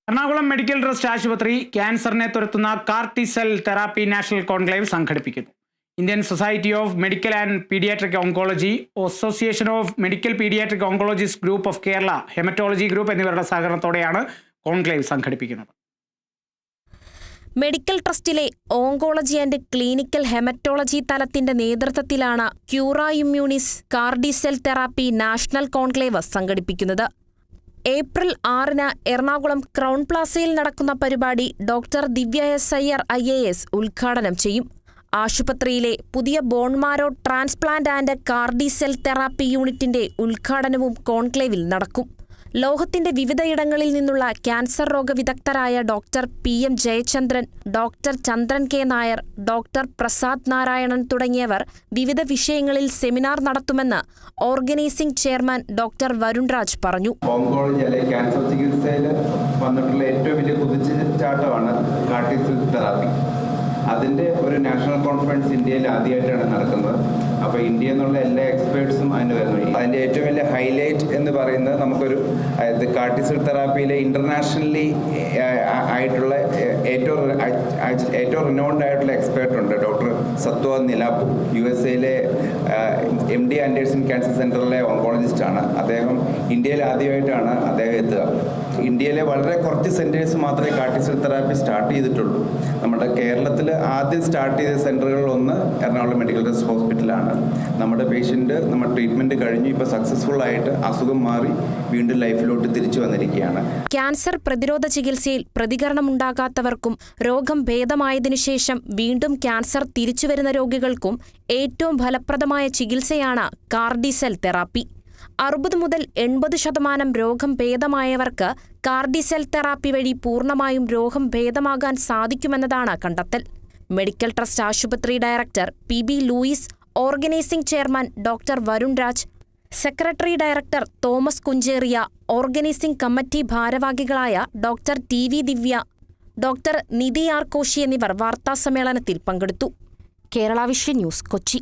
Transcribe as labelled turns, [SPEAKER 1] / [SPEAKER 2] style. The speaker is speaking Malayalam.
[SPEAKER 1] എറണാകുളം മെഡിക്കൽ ട്രസ്റ്റ് ആശുപത്രി ക്യാൻസറിനെ തുരത്തുന്ന കാർട്ടിസെൽ തെറാപ്പി നാഷണൽ കോൺക്ലേവ് സംഘടിപ്പിക്കുന്നു. Indian society of medical and paediatric oncology, association of medical paediatric oncologist group of Kerala, haematology group എന്നിവരുടെ സഹകരണത്തോടെയാണ് കോൺക്ലേവ് സംഘടിപ്പിക്കുന്നത്.
[SPEAKER 2] മെഡിക്കൽ ട്രസ്റ്റിലെ ഓങ്കോളജി ആൻഡ് ക്ലിനിക്കൽ ഹെമറ്റോളജി തലത്തിന്റെ നേതൃത്വത്തിലാണ് ക്യൂറ ഇമ്മ്യൂണിസ് കാർഡിസെൽ തെറാപ്പി നാഷണൽ കോൺക്ലേവ് സംഘടിപ്പിക്കുന്നത്. ഏപ്രിൽ 6-ന് എറണാകുളം ക്രൗൺ പ്ലാസയിൽ നടക്കുന്ന പരിപാടി doctor Divya S Iyer IAS ഉദ്ഘാടനം ചെയ്യും. ആശുപത്രിയിലെ പുതിയ bone marrow transplant and CAR T cell therapy യൂണിറ്റിന്റെ ഉദ്ഘാടനവും കോൺക്ലേവിൽ നടക്കും. ലോകത്തിന്റെ വിവിധയിടങ്ങളിൽ നിന്നുള്ള ക്യാൻസർ രോഗവിദഗ്ധരായ doctor PM Jayachandran, doctor Chandran K Nair, doctor Prasad Narayanan തുടങ്ങിയവർ വിവിധ വിഷയങ്ങളിൽ സെമിനാർ നടത്തുമെന്ന് organising chairman doctor Varun Raj പറഞ്ഞു.
[SPEAKER 3] ഓങ്കോളജി അല്ലെങ്കിൽ ക്യാൻസർ ചികിത്സയിൽ വന്നിട്ടുള്ള ഏറ്റവും വലിയ കുതിച്ചുചാട്ടമാണ് കാർഡിസെൽ തെറാപ്പി. അതിൻ്റെ ഒരു നാഷണൽ കോൺഫറൻസ് ഇന്ത്യയിൽ ആദ്യമായിട്ടാണ് നടക്കുന്നത്. അപ്പോൾ ഇന്ത്യയിൽ നിന്നുള്ള എല്ലാ എക്സ്പേർട്സും അതിന് വരുന്നു. അതിൻ്റെ ഏറ്റവും വലിയ ഹൈലൈറ്റ് എന്ന് പറയുന്നത് നമുക്കൊരു കാർഡിസെൽ തെറാപ്പിയിലെ ഇൻ്റർനാഷണലി ആയിട്ടുള്ള ഏറ്റവും റിനോൺഡ് ആയിട്ടുള്ള എക്സ്പേർട്ട് ഉണ്ട്, doctor Sattva Neelapu. USA MD Anderson cancer സെൻ്ററിലെ ഓങ്കോളജിസ്റ്റാണ്. അദ്ദേഹം ഇന്ത്യയിൽ ആദ്യമായിട്ടാണ് അദ്ദേഹം എത്തുക. ഇന്ത്യയിലെ വളരെ കുറച്ച് സെൻറ്റേഴ്സ് മാത്രമേ കാർഡിസെൽ തെറാപ്പി സ്റ്റാർട്ട് ചെയ്തിട്ടുള്ളൂ. നമ്മുടെ കേരളത്തിൽ ആദ്യം സ്റ്റാർട്ട് ചെയ്ത സെൻ്ററുകളിലൊന്ന് എറണാകുളം മെഡിക്കൽ ട്രസ്റ്റ് ഹോസ്പിറ്റലാണ്. നമ്മുടെ പേഷ്യൻ്റ് നമ്മുടെ ട്രീറ്റ്മെൻറ്റ് കഴിഞ്ഞു ഇപ്പോൾ സക്സസ്ഫുൾ ആയിട്ട് അസുഖം മാറി വീണ്ടും ലൈഫിലോട്ട് തിരിച്ചു വന്നിരിക്കുകയാണ്.
[SPEAKER 2] ക്യാൻസർ പ്രതിരോധ ചികിത്സയിൽ പ്രതികരണമുണ്ടാകാത്തവർക്കും രോഗം ഭേദമായതിനു ശേഷം വീണ്ടും ക്യാൻസർ തിരിച്ചുവരുന്ന രോഗികൾക്കും ഏറ്റവും ഫലപ്രദമായ ചികിത്സയാണ് കാർഡിസെൽ തെറാപ്പി. 60 മുതൽ 80% രോഗം ഭേദമായവർക്ക് കാർഡിസെൽ തെറാപ്പി വഴി പൂർണ്ണമായും രോഗം ഭേദമാകാൻ സാധിക്കുമെന്നതാണ് കണ്ടെത്തൽ. മെഡിക്കൽ ട്രസ്റ്റ് ആശുപത്രി director PB Louis, organising chairman doctor Varun Raj, secretary director Thomas Kuncheria, organising committee ഭാരവാഹികളായ doctor TV Divya, doctor Nidhi R Koshy എന്നിവർ വാർത്താസമ്മേളനത്തിൽ പങ്കെടുത്തു. Kerala vision news, Kochi.